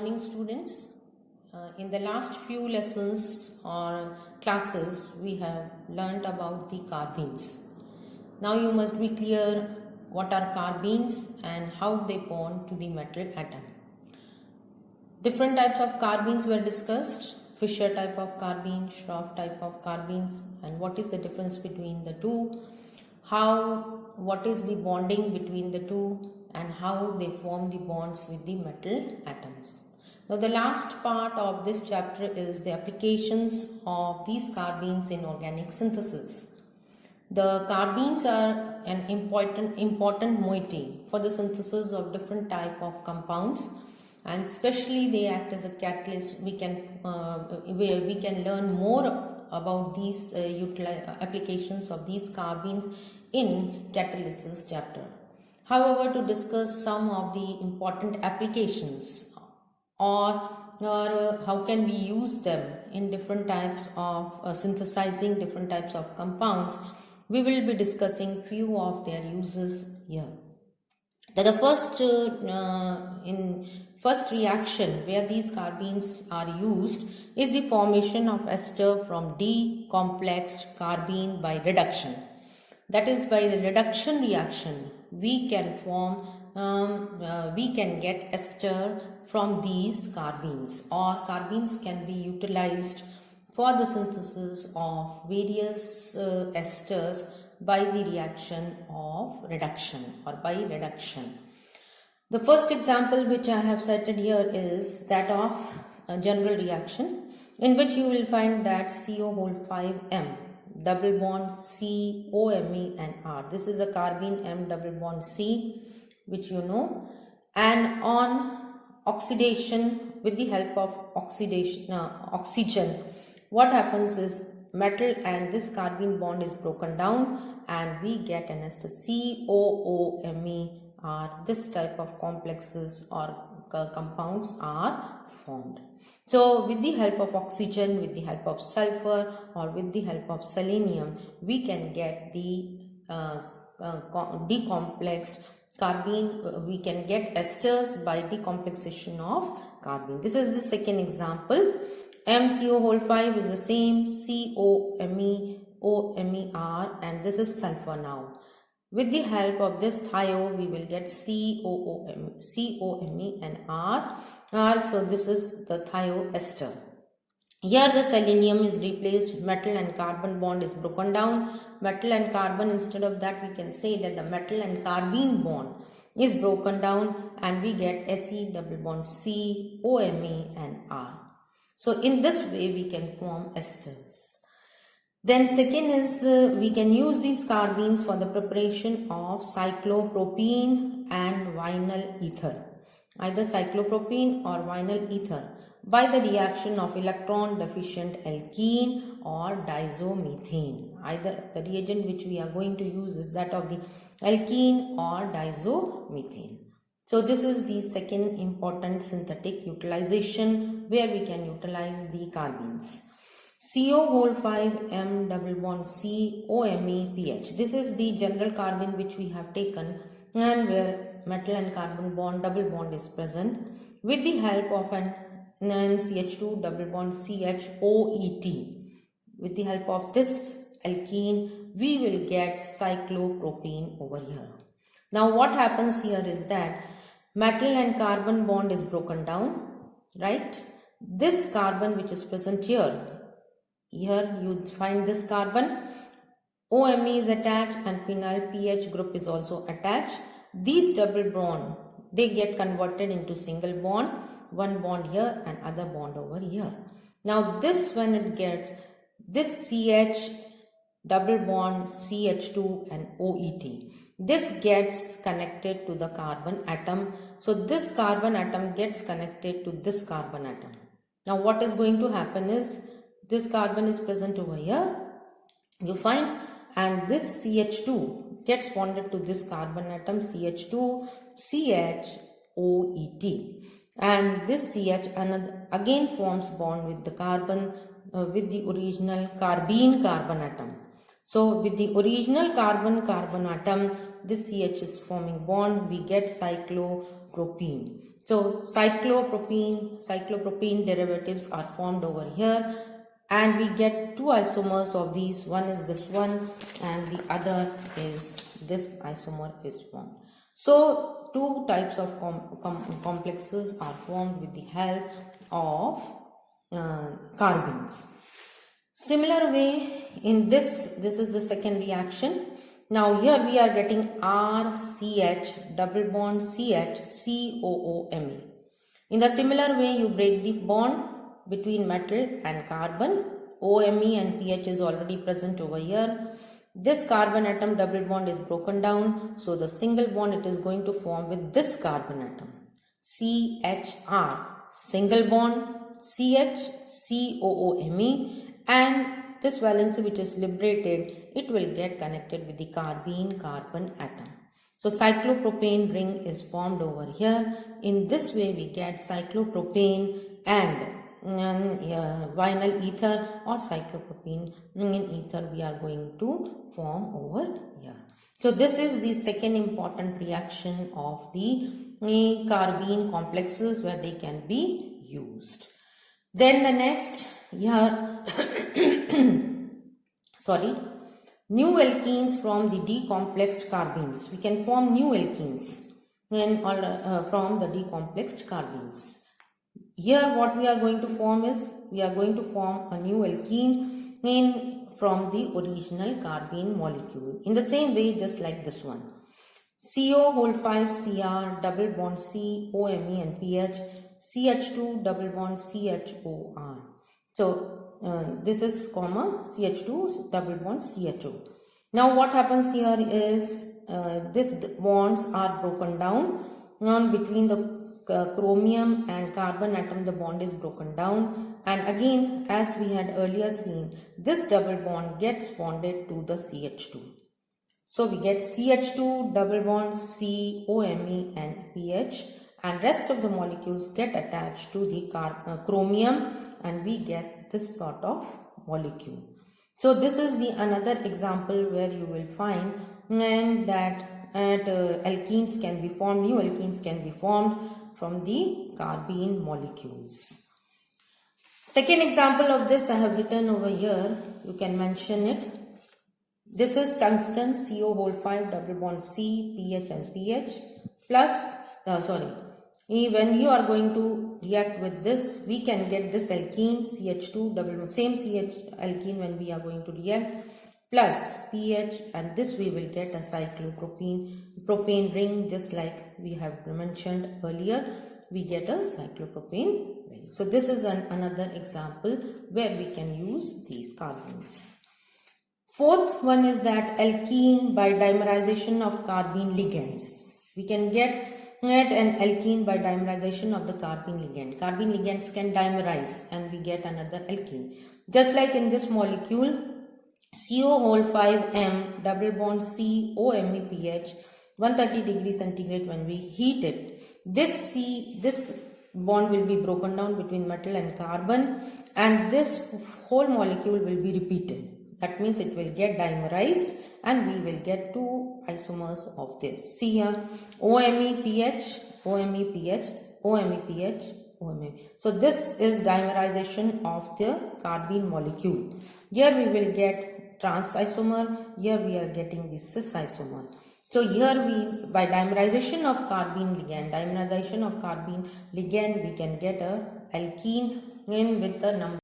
Morning students. In the last few lessons or classes we have learnt about the carbenes. Now you must be clear what are carbenes and how they bond to the metal atom. Different types of carbenes were discussed. Fisher type of carbene, Schroff type of carbenes, and what is the difference between the two, what is the bonding between the two, and how they form the bonds with the metal atoms. Now the last part of this chapter is the applications of these carbenes in organic synthesis. The carbenes are an important moiety for the synthesis of different type of compounds, and especially they act as a catalyst. We can learn more about these applications of these carbenes in catalysis chapter. However, to discuss some of the important applications or how can we use them in different types of synthesizing different types of compounds, we will be discussing few of their uses here. The first reaction where these carbenes are used is the formation of ester from decomplexed carbene by reduction. That is, by the reduction reaction we can get ester from these carbenes, or carbenes can be utilized for the synthesis of various esters by the reaction of reduction or by reduction. The first example which I have cited here is that of a general reaction in which you will find that CO5M double bond COMe and R. This is a carbene M double bond C, which you know, and on oxidation with the help of oxygen, what happens is metal and this carbene bond is broken down and we get an ester COOMe. This type of complexes or compounds are formed. So with the help of oxygen, with the help of sulfur, or with the help of selenium, we can get the decomplexed carbene. We can get esters by decomplexation of carbene. This is the second example. MCO5 is the same, COMe, OMeR, and this is sulfur now. With the help of this thio, we will get COMe and R. So this is the thio ester. Here the selenium is replaced, metal and carbon bond is broken down. Metal and carbon, instead of that we can say that the metal and carbene bond is broken down and we get Se double bond C, OMe and R. So in this way we can form esters. Then second is we can use these carbenes for the preparation of cyclopropene and vinyl ether, either cyclopropene or vinyl ether, by the reaction of electron deficient alkene or diazomethane. Either the reagent which we are going to use is that of the alkene or diazomethane. So this is the second important synthetic utilization where we can utilize the carbenes. CO5M double bond C OMe PH. This is the general carbene which we have taken and where metal and carbon bond double bond is present. With the help of an NCH2 double bond CHOET, with the help of this alkene, we will get cyclopropene over here. Now what happens here is that metal and carbon bond is broken down, right? This carbon which is present here you find this carbon, OMe is attached and phenyl PH group is also attached. These double bond, they get converted into single bond, one bond here and other bond over here. Now this, when it gets this CH double bond CH2 and OET, this gets connected to the carbon atom. So this carbon atom gets connected to this carbon atom. Now what is going to happen is this carbon is present over here, you find, and this CH2 gets bonded to this carbon atom CH2 CHOET, and this CH again forms bond with the carbon with the original carbene carbon atom. So with the original carbon-carbon atom, this CH is forming bond, we get cyclopropene. So cyclopropene derivatives are formed over here, and we get two isomers of these. One is this one and the other is this isomer is formed. So two types of complexes are formed with the help of carbenes. Similar way in this is the second reaction. Now here we are getting RCH double bond CH COOMe. In the similar way, you break the bond between metal and carbon. OMe and pH is already present over here. This carbon atom double bond is broken down, so the single bond it is going to form with this carbon atom CHR, single bond CH COOMe, and this valency which is liberated, it will get connected with the carbene carbon atom. So cyclopropane ring is formed over here. In this way we get cyclopropane and vinyl ether or cyclopropene in ether we are going to form over here. So this is the second important reaction of the carbene complexes where they can be used. Then the next here new alkenes from the decomplexed carbenes. We can form new alkenes from the decomplexed carbenes. Here what we are going to form is, we are going to form a new alkene from the original carbene molecule. In the same way, just like this one. CO whole 5 Cr double bond C OMe and pH CH2 double bond CHOR. So this is comma CH2 double bond CHO. Now what happens here is these bonds are broken down between the chromium and carbon atom. The bond is broken down, and again as we had earlier seen, this double bond gets bonded to the CH2. So we get CH2 double bond C OMe and pH, and rest of the molecules get attached to the chromium, and we get this sort of molecule. So this is the another example where you will find that alkenes can be formed, new alkenes can be formed from the carbene molecules. Second example of this I have written over here, you can mention it. This is tungsten CO whole 5 double bond C pH and pH plus when you are going to react with this, we can get this alkene CH2 double bond, same CH alkene when we are going to react, plus pH, and this we will get a cyclopropane ring, just like we have mentioned earlier, we get a cyclopropane ring. So this is another example where we can use these carbenes. Fourth one is that alkene by dimerization of carbene ligands. We can get an alkene by dimerization of the carbene ligand. Carbene ligands can dimerize and we get another alkene. Just like in this molecule, CO whole 5 M double bond C OMe pH 130 degrees centigrade, when we heat it, this bond will be broken down between metal and carbon, and this whole molecule will be repeated. That means it will get dimerized and we will get two isomers of this. See here, OMe pH, OMe pH, OMe pH, OMe. So this is dimerization of the carbene molecule. Here we will get trans isomer, here we are getting the cis isomer. So here we, by dimerization of carbene ligand, we can get a alkene with the number